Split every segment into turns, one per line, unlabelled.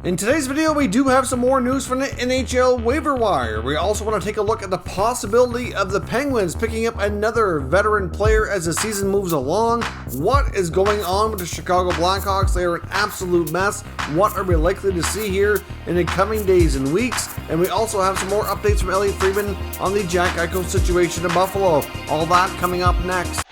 In today's video, we do have some more news from the NHL waiver wire. We also want to take a look at the possibility of the Penguins picking up another veteran player as the season moves along. What is going on with the Chicago Blackhawks? They are an absolute mess. What are we likely to see here in the coming days and weeks? And we also have some more updates from Elliotte Friedman on the Jack Eichel situation in Buffalo. All that coming up next.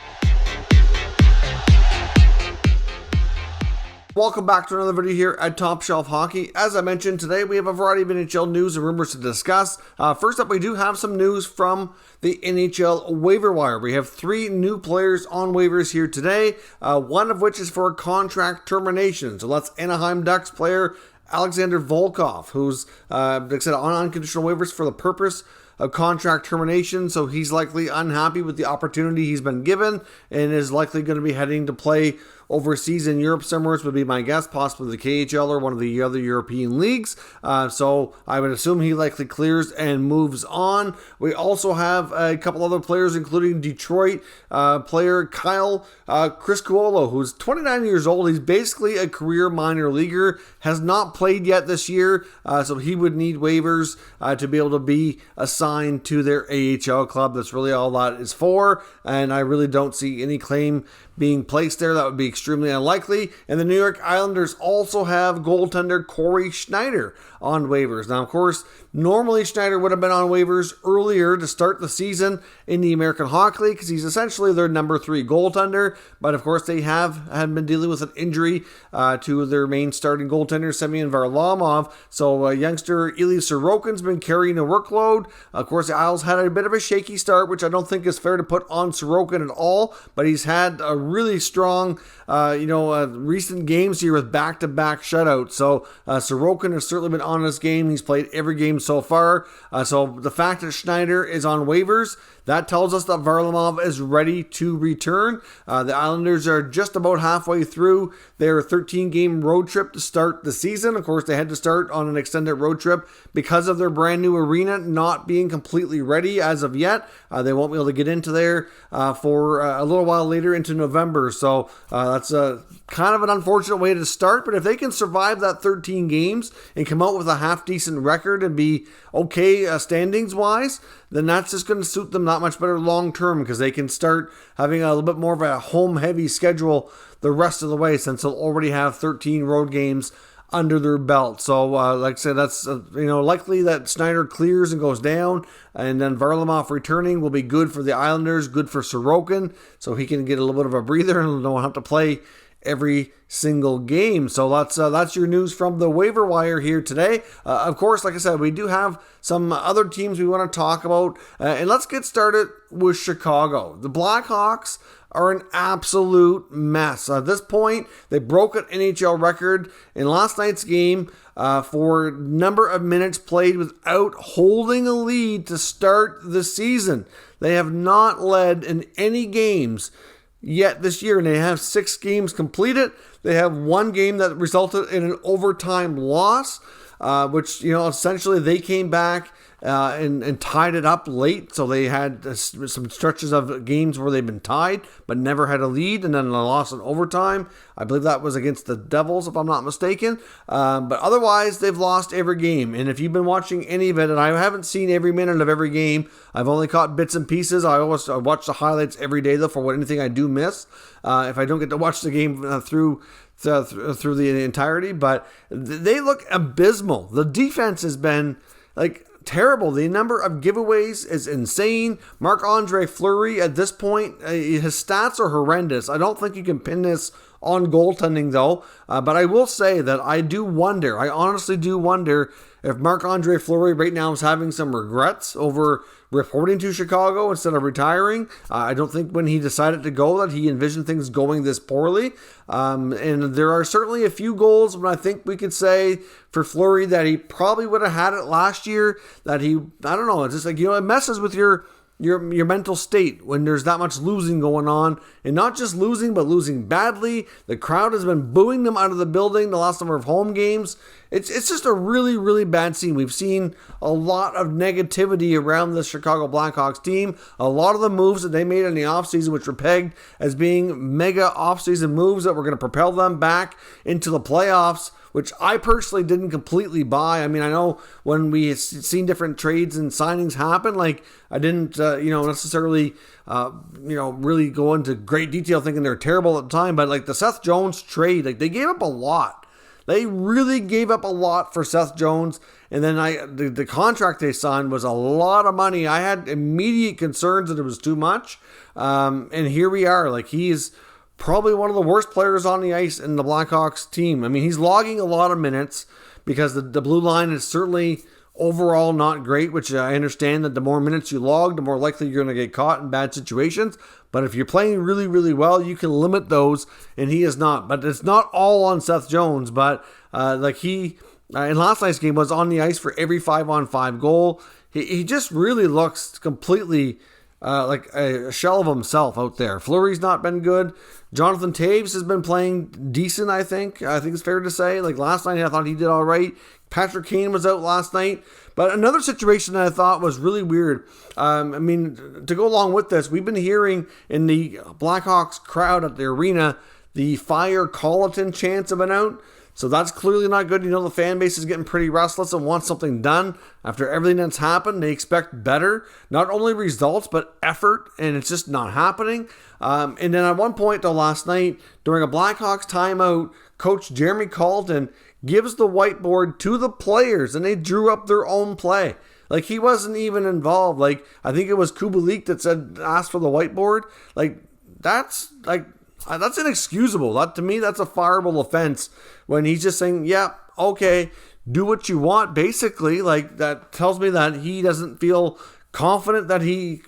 Welcome back to another video here at Top Shelf Hockey. As I mentioned, today we have a variety of NHL news and rumors to discuss. First up, we do have some news from the NHL waiver wire. We have 3 new players on waivers here today, one of which is for a contract termination. So that's Anaheim Ducks player Alexander Volkov, who's like I said, on unconditional waivers for the purpose of contract termination, so he's likely unhappy with the opportunity he's been given and is likely going to be heading to play overseas in Europe somewhere, would be my guess, possibly the KHL or one of the other European leagues. So I would assume he likely clears and moves on. We also have a couple other players, including Detroit player Kyle Criscuolo, who's 29 years old. He's basically a career minor leaguer, has not played yet this year, so he would need waivers to be able to be assigned to their AHL club. That's really all that is for, and I really don't see any claim being placed there. That would be extremely unlikely. And the New York Islanders also have goaltender Corey Schneider on waivers. Now, of course, normally Schneider would have been on waivers earlier to start the season in the American Hockey League because he's essentially their number 3 goaltender. But of course, they had been dealing with an injury to their main starting goaltender, Semyon Varlamov. So youngster Ilya Sorokin's been carrying the workload. Of course, the Isles had a bit of a shaky start, which I don't think is fair to put on Sorokin at all. But he's had a really strong, recent games here with back-to-back shutouts. So Sorokin has certainly been on his game. He's played every game so far. So the fact that Schneider is on waivers, that tells us that Varlamov is ready to return. The Islanders are just about halfway through their 13-game road trip to start the season. Of course, they had to start on an extended road trip because of their brand new arena not being completely ready as of yet. They won't be able to get into there for a little while later into November. So that's kind of an unfortunate way to start. But if they can survive that 13 games and come out with a half-decent record and be okay standings-wise, then that's just going to suit them that much better long-term because they can start having a little bit more of a home-heavy schedule the rest of the way since they'll already have 13 road games under their belt. So, like I said, that's likely that Schneider clears and goes down, and then Varlamov returning will be good for the Islanders, good for Sorokin, so he can get a little bit of a breather and don't have to play every single game. So that's your news from the waiver wire here today. Of course, like I said, we do have some other teams we want to talk about, and let's get started with Chicago. The Blackhawks are an absolute mess. At this point, they broke an NHL record in last night's game for number of minutes played without holding a lead to start the season. They have not led in any games yet this year, and they have 6 games completed. They have 1 game that resulted in an overtime loss, which, essentially they came back and tied it up late. So they had some stretches of games where they've been tied, but never had a lead, and then a loss in overtime. I believe that was against the Devils, if I'm not mistaken. But otherwise, they've lost every game. And if you've been watching any of it, and I haven't seen every minute of every game, I've only caught bits and pieces. I watch the highlights every day, though, for anything I do miss. If I don't get to watch the game through the entirety, but they look abysmal. The defense has been terrible. The number of giveaways is insane. Marc-Andre Fleury at this point, his stats are horrendous. I don't think you can pin this on goaltending though, but I will say that I honestly do wonder if Marc-Andre Fleury right now is having some regrets over reporting to Chicago instead of retiring. I don't think when he decided to go that he envisioned things going this poorly. And there are certainly a few goals when I think we could say for Fleury that he probably would have had it last year, that it's just it messes with your mental state when there's that much losing going on, and not just losing, but losing badly. The crowd has been booing them out of the building the last number of home games, it's just a really, really bad scene. We've seen a lot of negativity around the Chicago Blackhawks team. A lot of the moves that they made in the offseason, which were pegged as being mega offseason moves that were going to propel them back into the playoffs, which I personally didn't completely buy. I mean, I know when we had seen different trades and signings happen, like I didn't, necessarily, really go into great detail thinking they're terrible at the time. But like the Seth Jones trade, like they gave up a lot. They really gave up a lot for Seth Jones. And then the contract they signed was a lot of money. I had immediate concerns that it was too much. And here we are. Like he's probably one of the worst players on the ice in the Blackhawks team. I mean, he's logging a lot of minutes because the blue line is certainly overall not great, which I understand that the more minutes you log, the more likely you're going to get caught in bad situations. But if you're playing really, really well, you can limit those, and he is not. But it's not all on Seth Jones, but in last night's game was on the ice for every 5-on-5 goal. He just really looks completely like a shell of himself out there. Fleury's not been good. Jonathan Toews has been playing decent, I think. I think it's fair to say. Like last night, I thought he did all right. Patrick Kane was out last night. But another situation that I thought was really weird. To go along with this, we've been hearing in the Blackhawks crowd at the arena the fire Colliton chants have been out. So that's clearly not good. You know, the fan base is getting pretty restless and wants something done. After everything that's happened, they expect better. Not only results, but effort, and it's just not happening. And then at one point, though, last night, during a Blackhawks timeout, Coach Jeremy Colliton gives the whiteboard to the players, and they drew up their own play. Like, he wasn't even involved. Like, I think it was Kubalik that asked for the whiteboard. That's inexcusable. To me, that's a fireable offense when he's just saying, yeah, okay, do what you want. Basically, like, that tells me that he doesn't feel confident that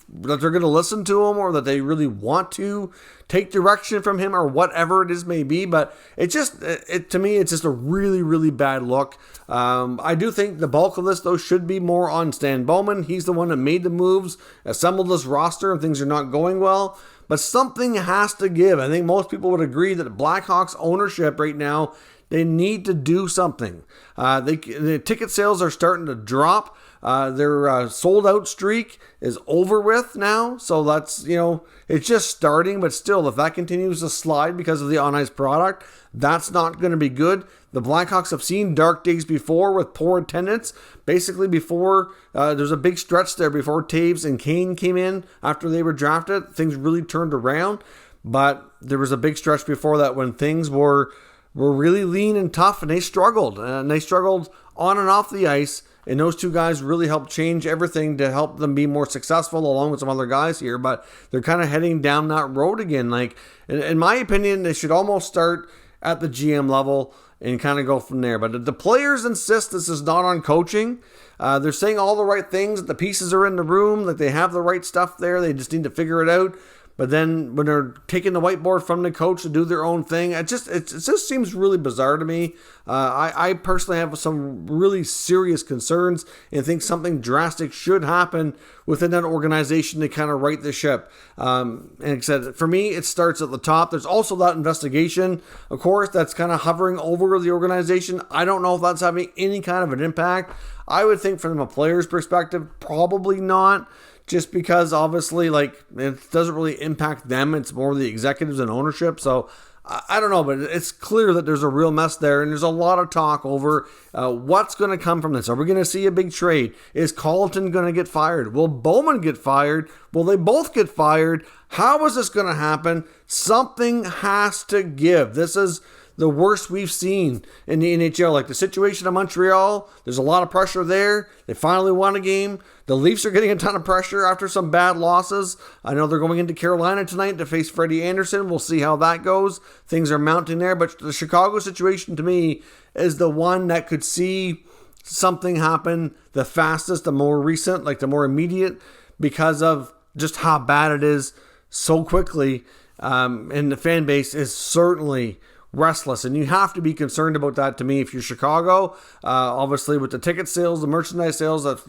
they're going to listen to him, or that they really want to take direction from him, or whatever it is may be. But to me, it's just a really, really bad look. I do think the bulk of this, though, should be more on Stan Bowman. He's the one that made the moves, assembled this roster, and things are not going well. But something has to give. I think most people would agree that Blackhawks ownership right now, they need to do something. The ticket sales are starting to drop. Their sold out streak is over with now. So that's, it's just starting. But still, if that continues to slide because of the on-ice product, that's not going to be good. The Blackhawks have seen dark days before with poor attendance. Basically, before there's a big stretch there before Toews and Kane came in after they were drafted, things really turned around. But there was a big stretch before that when things were really lean and tough, and they struggled. And they struggled on and off the ice. And those two guys really helped change everything to help them be more successful, along with some other guys here. But they're kind of heading down that road again. Like, in my opinion, they should almost start at the GM level and kind of go from there. But the players insist this is not on coaching. They're saying all the right things, that the pieces are in the room, that they have the right stuff there. They just need to figure it out. But then when they're taking the whiteboard from the coach to do their own thing, it just seems really bizarre to me. I personally have some really serious concerns and think something drastic should happen within that organization to kind of right the ship. And like I said, for me, it starts at the top. There's also that investigation, of course, that's kind of hovering over the organization. I don't know if that's having any kind of an impact. I would think from a player's perspective, probably not. Just because obviously, like, it doesn't really impact them. It's more the executives and ownership. So I don't know, but it's clear that there's a real mess there. And there's a lot of talk over what's going to come from this. Are we going to see a big trade? Is Colliton going to get fired? Will Bowman get fired? Will they both get fired? How is this going to happen? Something has to give. This is the worst we've seen in the NHL. Like the situation in Montreal, there's a lot of pressure there. They finally won a game. The Leafs are getting a ton of pressure after some bad losses. I know they're going into Carolina tonight to face Freddie Anderson. We'll see how that goes. Things are mounting there. But the Chicago situation, to me, is the one that could see something happen the fastest, the more recent, like the more immediate, because of just how bad it is so quickly. And the fan base is certainly restless, and you have to be concerned about that, to me, if you're Chicago. Obviously with the ticket sales, the merchandise sales, that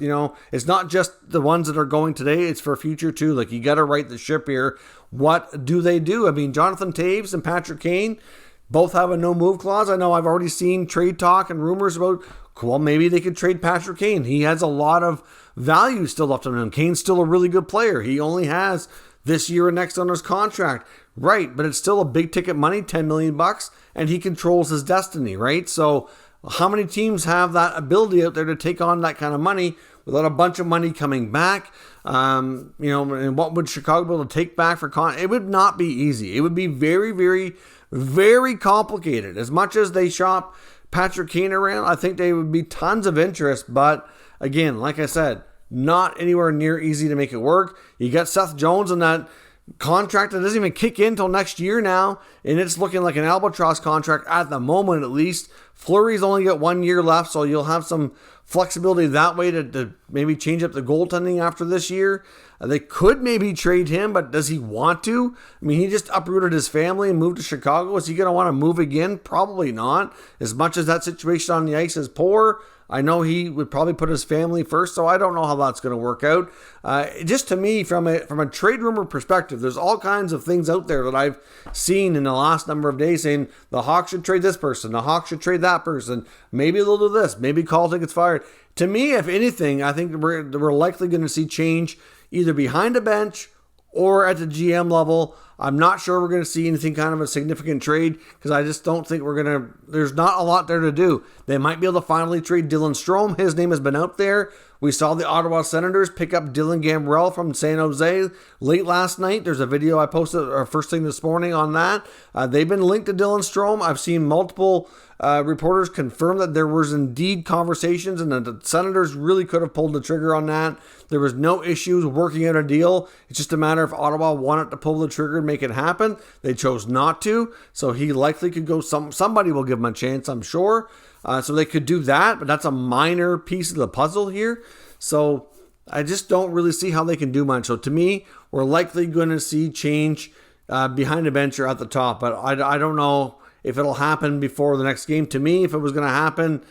it's not just the ones that are going today, it's for future too. Like, you got to right the ship here. What do they do? I mean, Jonathan Toews and Patrick Kane Both have a no-move clause. I know I've already seen trade talk and rumors about, well, maybe they could trade Patrick Kane. He has a lot of value still left on him. Kane's still a really good player. He only has this year and next on his contract. Right, but it's still a big ticket money, $10 million, and he controls his destiny, right? So how many teams have that ability out there to take on that kind of money without a bunch of money coming back? And what would Chicago be able to take back for It would not be easy. It would be very, very, very complicated. As much as they shop Patrick Kane around, I think there would be tons of interest. But again, like I said, not anywhere near easy to make it work. You got Seth Jones in that contract that doesn't even kick in until next year now, and it's looking like an albatross contract at the moment, at least. Fleury's only got 1 year left, so you'll have some flexibility that way to maybe change up the goaltending after this year. They could maybe trade him, but does he want to? I mean, he just uprooted his family and moved to Chicago. Is he going to want to move again? Probably not. As much as that situation on the ice is poor, I know he would probably put his family first, so I don't know how that's going to work out. Just to me, from a trade rumor perspective, there's all kinds of things out there that I've seen in the last number of days saying the Hawks should trade this person, the Hawks should trade that person, maybe they'll do this, maybe Colliton gets fired. To me, if anything, I think we're likely going to see change either behind a bench or at the GM level. I'm not sure we're going to see anything kind of a significant trade because I just don't think there's not a lot there to do. They might be able to finally trade Dylan Strome. His name has been out there. We saw the Ottawa Senators pick up Dylan Gambrell from San Jose late last night. There's a video I posted first thing this morning on that. They've been linked to Dylan Strome. I've seen multiple reporters confirm that there was indeed conversations and that the Senators really could have pulled the trigger on that. There was no issues working out a deal. It's just a matter if Ottawa wanted to pull the trigger and make it happen. They chose not to, so he likely could go. Somebody will give him a chance, I'm sure. So they could do that, but that's a minor piece of the puzzle here. So I just don't really see how they can do much. So to me, we're likely going to see change behind the bench or at the top, but I don't know if it'll happen before the next game. To me, if it was going to happen,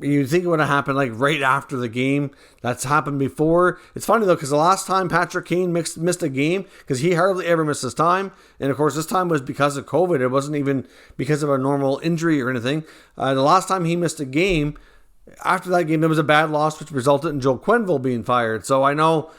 you'd think it would have happened like right after the game. That's happened before. It's funny though, because the last time Patrick Kane missed a game, because he hardly ever misses time, and of course this time was because of COVID. It wasn't even because of a normal injury or anything. The last time he missed a game, after that game, there was a bad loss, which resulted in Joe Quenneville being fired. So I know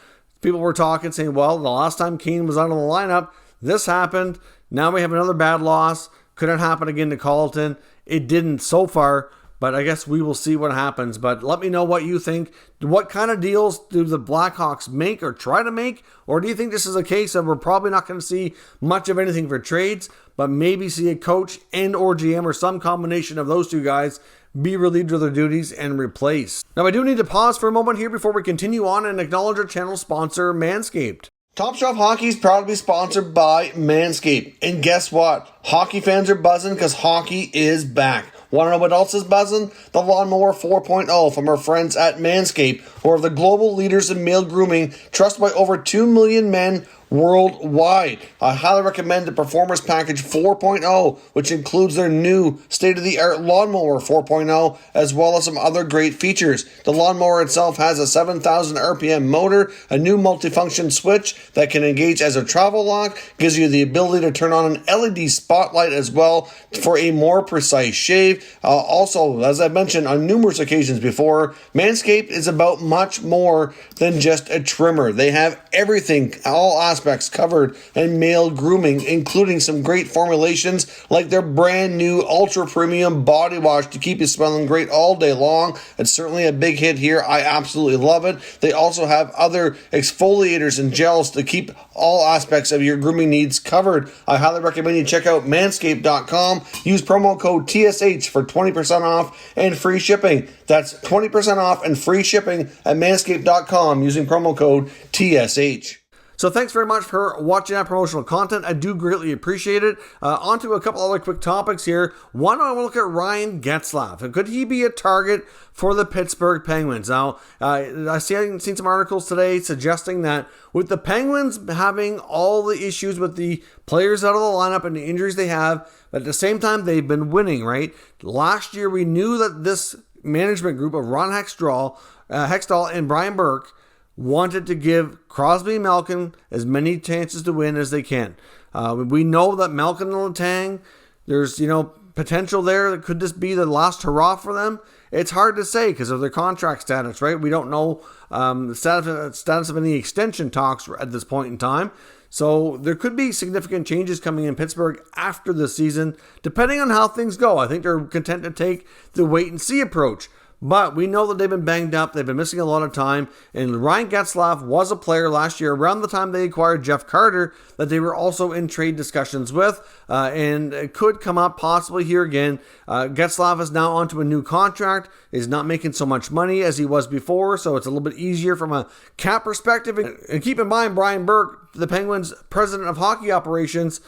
people were talking, saying, well, the last time Kane was out of the lineup, this happened. Now we have another bad loss. Could it happen again to Colliton? It didn't so far, but I guess we will see what happens. But let me know what you think. What kind of deals do the Blackhawks make or try to make? Or do you think this is a case of we're probably not going to see much of anything for trades, but maybe see a coach and or GM or some combination of those two guys be relieved of their duties and replaced? Now, I do need to pause for a moment here before we continue on and acknowledge our channel sponsor, Manscaped. Top Shelf Hockey is proud to be sponsored by Manscaped. And guess what? Hockey fans are buzzing because hockey is back. Want to know what else is buzzing? The Lawnmower 4.0 from our friends at Manscaped, who are the global leaders in male grooming, trusted by over 2 million men worldwide. I highly recommend the Performance Package 4.0, which includes their new state-of-the-art Lawnmower 4.0, as well as some other great features. The lawnmower itself has a 7,000 RPM motor, a new multifunction switch that can engage as a travel lock, gives you the ability to turn on an LED spotlight as well for a more precise shave. Also, as I've mentioned on numerous occasions before, Manscaped is about much more than just a trimmer. They have everything, all aspects covered in male grooming, including some great formulations like their brand new ultra premium body wash to keep you smelling great all day long. It's certainly a big hit here. I absolutely love it. They also have other exfoliators and gels to keep all aspects of your grooming needs covered. I highly recommend you check out manscaped.com. Use promo code TSH for 20% off and free shipping. That's 20% off and free shipping at manscaped.com using promo code TSH. So thanks very much for watching that promotional content. I do greatly appreciate it. On to a couple other quick topics here. One, I want to look at Ryan Getzlaf. Could he be a target for the Pittsburgh Penguins? Now, I've seen some articles today suggesting that with the Penguins having all the issues with the players out of the lineup and the injuries they have, but at the same time, they've been winning, right? Last year, we knew that this management group of Ron Hextall and Brian Burke wanted to give Crosby and Malkin as many chances to win as they can. We know that Malkin and Letang there's, potential there. Could this be the last hurrah for them? It's hard to say because of their contract status, right? We don't know the status of any extension talks at this point in time. So there could be significant changes coming in Pittsburgh after the season, depending on how things go. I think they're content to take the wait-and-see approach. But we know that they've been banged up. They've been missing a lot of time. And Ryan Getzlaf was a player last year, around the time they acquired Jeff Carter, that they were also in trade discussions with. And it could come up possibly here again. Getzlaf is now onto a new contract. He's not making so much money as he was before, so it's a little bit easier from a cap perspective. And keep in mind, Brian Burke, the Penguins' president of hockey operations,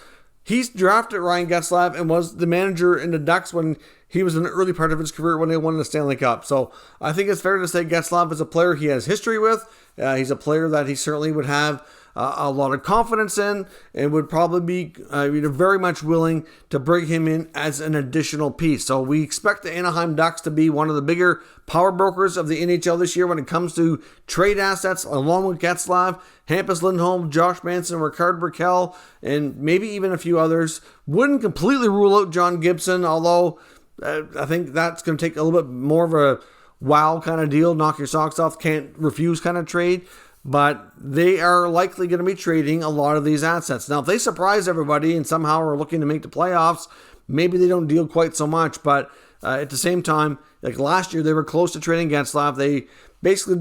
he's drafted Ryan Getzlaf and was the manager in the Ducks when he was in the early part of his career when they won the Stanley Cup. So I think it's fair to say Getzlaf is a player he has history with. He's a player that he certainly would have a lot of confidence in and would probably be very much willing to bring him in as an additional piece. So we expect the Anaheim Ducks to be one of the bigger power brokers of the NHL this year when it comes to trade assets, along with Getzlaf, Hampus Lindholm, Josh Manson, Rickard Rakell, and maybe even a few others. Wouldn't completely rule out John Gibson, although I think that's going to take a little bit more of a wow kind of deal, knock your socks off, can't refuse kind of trade. But they are likely going to be trading a lot of these assets. Now, if they surprise everybody and somehow are looking to make the playoffs, maybe they don't deal quite so much. But at the same time, like last year, they were close to trading Getzlaf. They basically,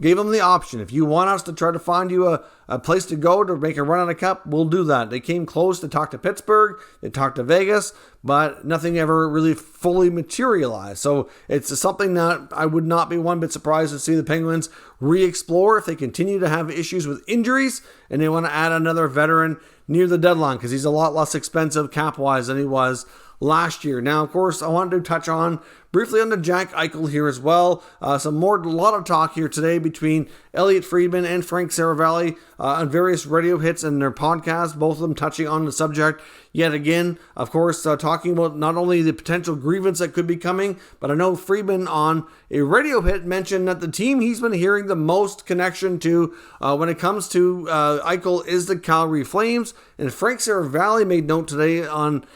gave them the option. If you want us to try to find you a place to go to make a run on a cup, we'll do that. They came close to talk to Pittsburgh. They talked to Vegas, but nothing ever really fully materialized. So it's something that I would not be one bit surprised to see the Penguins re-explore if they continue to have issues with injuries and they want to add another veteran near the deadline because he's a lot less expensive cap-wise than he was last year. Now, of course, I wanted to touch on briefly on the Jack Eichel here as well. A lot of talk here today between Elliotte Friedman and Frank Saravalli on various radio hits and their podcasts, both of them touching on the subject yet again. Of course, talking about not only the potential grievance that could be coming, but I know Friedman on a radio hit mentioned that the team he's been hearing the most connection to when it comes to Eichel is the Calgary Flames. And Frank Saravalli made note today on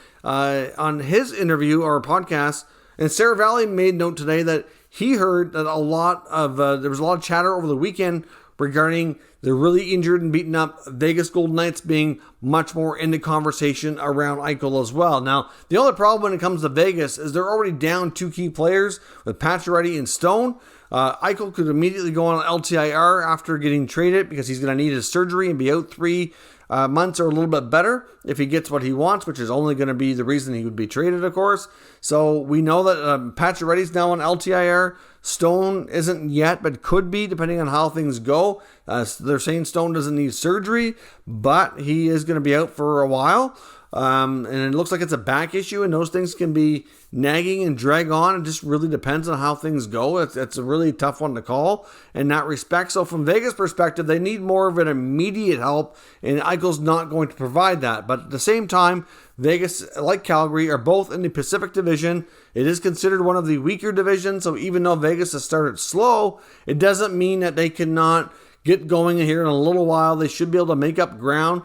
his interview or podcast, and Saravalli made note today that he heard that there was a lot of chatter over the weekend regarding the really injured and beaten up Vegas Golden Knights being much more in the conversation around Eichel as well. Now, the only problem when it comes to Vegas is they're already down two key players with Pacioretty and Stone. Eichel could immediately go on LTIR after getting traded because he's going to need his surgery and be out 3 months or a little bit better if he gets what he wants, which is only going to be the reason he would be traded, of course. So we know that Pacioretty's now on LTIR. Stone isn't yet, but could be depending on how things go. They're saying Stone doesn't need surgery, but he is going to be out for a while. And it looks like it's a back issue, and those things can be nagging and drag on. It just really depends on how things go. It's a really tough one to call in that respect. So from Vegas' perspective, they need more of an immediate help, and Eichel's not going to provide that. But at the same time, Vegas, like Calgary, are both in the Pacific Division. It is considered one of the weaker divisions, so even though Vegas has started slow, it doesn't mean that they cannot get going here in a little while. They should be able to make up ground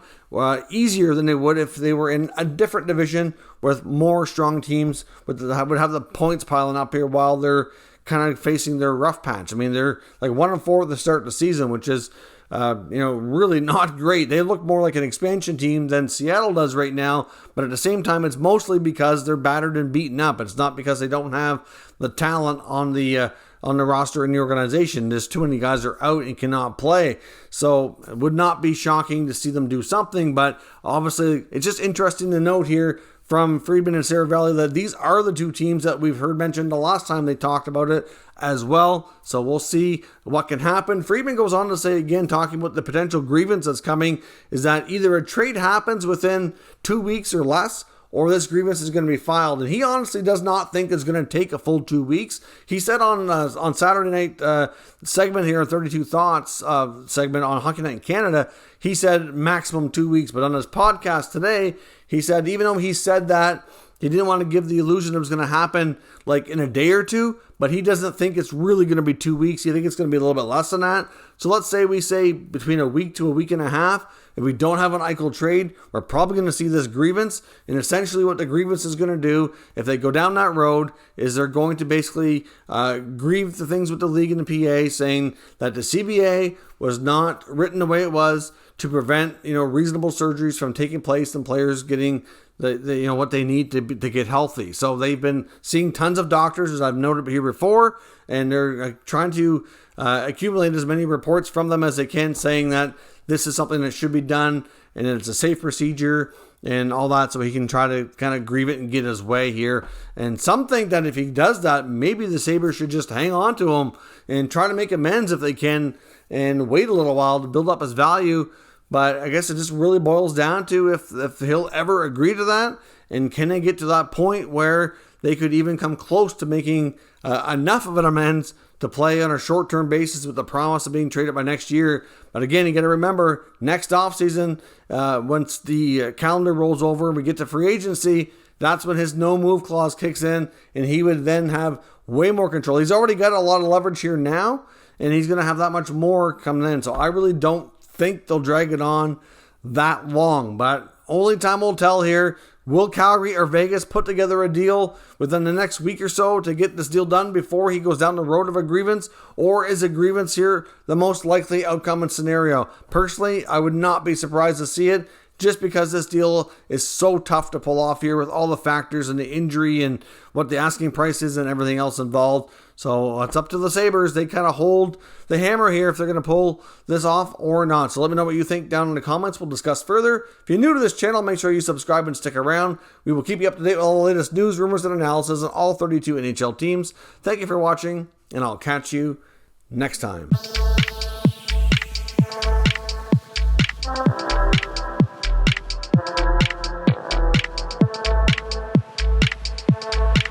easier than they would if they were in a different division with more strong teams would have the points piling up here while they're kind of facing their rough patch. I mean, they're like 1-4 at the start of the season, which is really not great. They look more like an expansion team than Seattle does right now, but at the same time, it's mostly because they're battered and beaten up. It's not because they don't have the talent on the roster in the organization. There's too many guys are out and cannot play. So it would not be shocking to see them do something, but obviously it's just interesting to note here from Friedman and Saravalli that these are the two teams that we've heard mentioned the last time they talked about it as well. So we'll see what can happen. Friedman goes on to say again, talking about the potential grievance that's coming, is that either a trade happens within 2 weeks or less, or this grievance is going to be filed. And he honestly does not think it's going to take a full 2 weeks. He said on Saturday night segment here, 32 Thoughts segment on Hockey Night in Canada, he said maximum 2 weeks. But on his podcast today, he said even though he said that, he didn't want to give the illusion it was going to happen like in a day or two, but he doesn't think it's really going to be 2 weeks. He thinks it's going to be a little bit less than that. So let's say we say between a week to a week and a half. If we don't have an Eichel trade, we're probably going to see this grievance. And essentially what the grievance is going to do, if they go down that road, is they're going to basically grieve the things with the league and the PA, saying that the CBA was not written the way it was to prevent, reasonable surgeries from taking place and players getting the what they need to get healthy. So they've been seeing tons of doctors, as I've noted here before, and they're trying to accumulate as many reports from them as they can, saying that this is something that should be done and it's a safe procedure and all that, so he can try to kind of grieve it and get his way here. And some think that if he does that, maybe the Sabres should just hang on to him and try to make amends if they can and wait a little while to build up his value. But I guess it just really boils down to if he'll ever agree to that, and can they get to that point where they could even come close to making enough of an amends to play on a short-term basis with the promise of being traded by next year. But again, you got to remember, next offseason, once the calendar rolls over and we get to free agency, that's when his no-move clause kicks in, and he would then have way more control. He's already got a lot of leverage here now, and he's going to have that much more coming in. So I really don't think they'll drag it on that long, but only time will tell here. Will Calgary or Vegas put together a deal within the next week or so to get this deal done before he goes down the road of a grievance? Or is a grievance here the most likely outcome and scenario? Personally, I would not be surprised to see it, just because this deal is so tough to pull off here with all the factors and the injury and what the asking price is and everything else involved. So it's up to the Sabres. They kind of hold the hammer here if they're going to pull this off or not. So let me know what you think down in the comments. We'll discuss further. If you're new to this channel, make sure you subscribe and stick around. We will keep you up to date with all the latest news, rumors, and analysis on all 32 NHL teams. Thank you for watching, and I'll catch you next time.